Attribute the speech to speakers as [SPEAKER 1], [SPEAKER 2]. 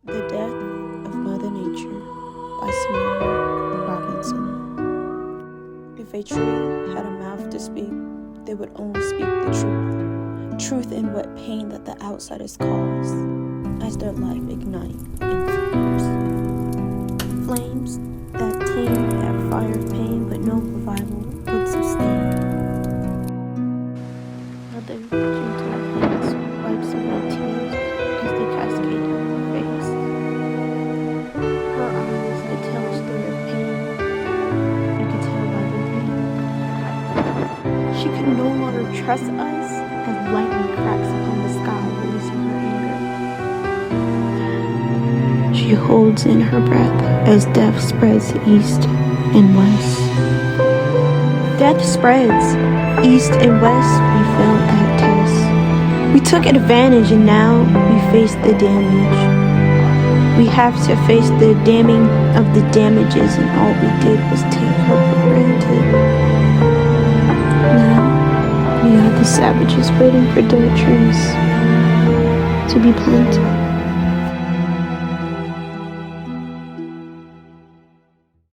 [SPEAKER 1] The Death of Mother Nature by Samara Robinson. If a tree had a mouth to speak, they would only speak the truth. Truth in what pain that the outsiders cause, as their life ignite in flames. Flames that tame that fire of pain, but no revival would sustain. Mother gentle hands wipes away tears as they cascade down her face. Her eyes could tell a story of pain. You could tell by the rain. She could no longer trust us as lightning cracks upon the sky, releasing her anger. She holds in her breath as death spreads east and west. Death spreads east and west. We failed that test. We took advantage and now we face the damage. We have to face the damning of the damages, and all we did was take her for granted. Now we are the savages waiting for dead trees to be planted.